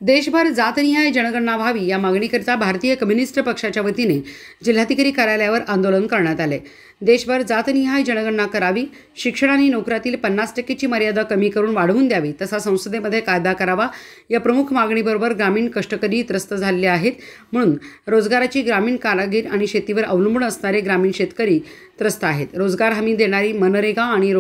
देशभर जातनिहाय जनगणना व्हावी या मागणीकरिता भारतीय कम्युनिस्ट पक्षाच्या वतीने जिल्हाधिकारी कार्यालयावर आंदोलन करण्यात आले। देशभर जातनिहाय जनगणना करावी, शिक्षण आणि नोकऱ्यातील 50% मर्यादा कमी करून वाढवून द्यावी, तसा संसदेमध्ये कायदा करावा या प्रमुख मागणीबरोबर ग्रामीण कष्टकरी त्रस्त झालेले आहेत। म्हणून रोजगाराची ग्रामीण कारागीर आणि शेतीवर अवलंबून असणारे ग्रामीण शेतकरी त्रस्त आहेत। रोजगार हमी देणारी मनरेगा आणि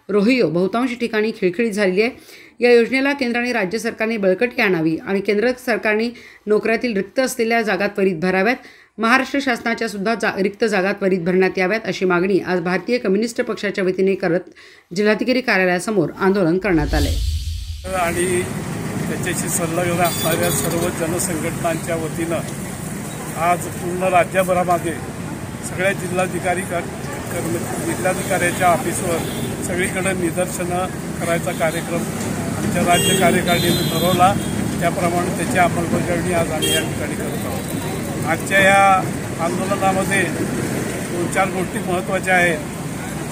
रोहियो बहुतांश ठिकाणी खिळखिळीत झालेली आहे। या योजनेला केंद्र आणि राज्य सरकारने बळकटी आणावी आणि केंद्र सरकारने नोकऱ्यातील रिक्त असलेल्या जागा त्वरित भराव्यात। महाराष्ट्र शासनाच्या सुद्धा रिक्त जागा त्वरित भरण्यात याव्यात अशी मागणी आज भारतीय कम्युनिस्ट पक्षाच्या वतीने करत जिल्हाधिकारी कार्यालयासमोर आंदोलन करण्यात आले। आणि त्याच्याशी संलग्न असणाऱ्या सर्व जनसंघटनांच्या वतीनं आज पूर्ण राज्यभरामध्ये सगळ्या जिल्हाधिकाऱ्याच्या ऑफिसवर सगळीकडे निदर्शनं करायचा कार्यक्रम आमच्या राज्य कार्यकारिणीने ठरवला। त्याप्रमाणे त्याची अंमलबजावणी आज आम्ही या ठिकाणी करत आहोत। आजच्या या आंदोलनामध्ये 2-4 गोष्टी महत्त्वाच्या आहेत।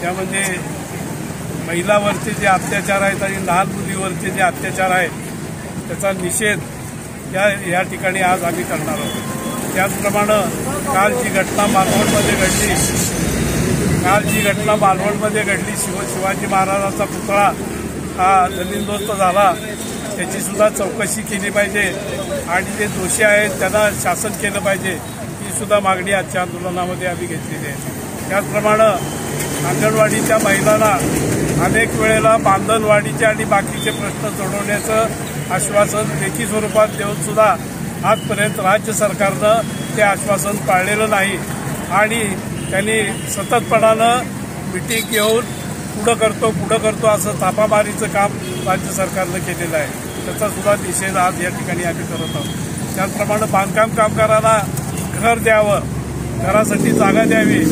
त्यामध्ये महिलावरचे जे अत्याचार आहेत आणि लहान मुलीवरचे जे अत्याचार आहेत त्याचा निषेध या ठिकाणी आज आम्ही करणार आहोत। त्याचप्रमाणे काल जी घटना मालवणमध्ये घडली, शिवाजी महाराजांचा पुतळा हा जमीनदोस्त झाला, त्याची सुद्धा चौकशी केली पाहिजे आणि जे दोषी आहेत त्यांना शासन केलं पाहिजे, ही सुद्धा मागणी आजच्या आंदोलनामध्ये आम्ही घेतलेली आहे। त्याचप्रमाणे अंगणवाडीच्या महिलांना अनेक वेळेला बांधणवाडीचे आणि बाकीचे प्रश्न सोडवण्याचं आश्वासन लेखी स्वरूपात देऊन सुद्धा आजपर्यंत राज्य सरकारनं ते आश्वासन पाळलेलं नाही आणि त्यांनी सततपणानं मिटिंग घेऊन पुढं करतो असं थापामारीचं काम राज्य सरकारनं केलेलं आहे। त्याचा सुद्धा निषेध आज या ठिकाणी आम्ही करत आहोत। त्याचप्रमाणे बांधकाम कामगारांना घर द्यावं, घरासाठी जागा द्यावी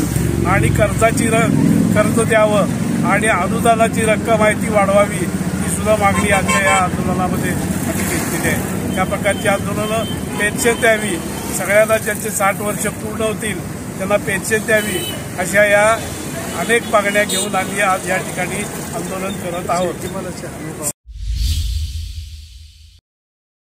आणि कर्ज द्यावं आणि अनुदानाची रक्कम आहे ती वाढवावी, ही सुद्धा मागणी आजच्या या आंदोलनामध्ये आम्ही घेतलेली आहे। त्या प्रकारची आंदोलनं, पेन्शन द्यावी, सगळ्यांना ज्यांचे 60 वर्ष पूर्ण होतील त्यांना पेन्शन द्यावी, अशा या अनेक मागण्या घेऊन आम्ही आज या ठिकाणी आंदोलन करत आहोत।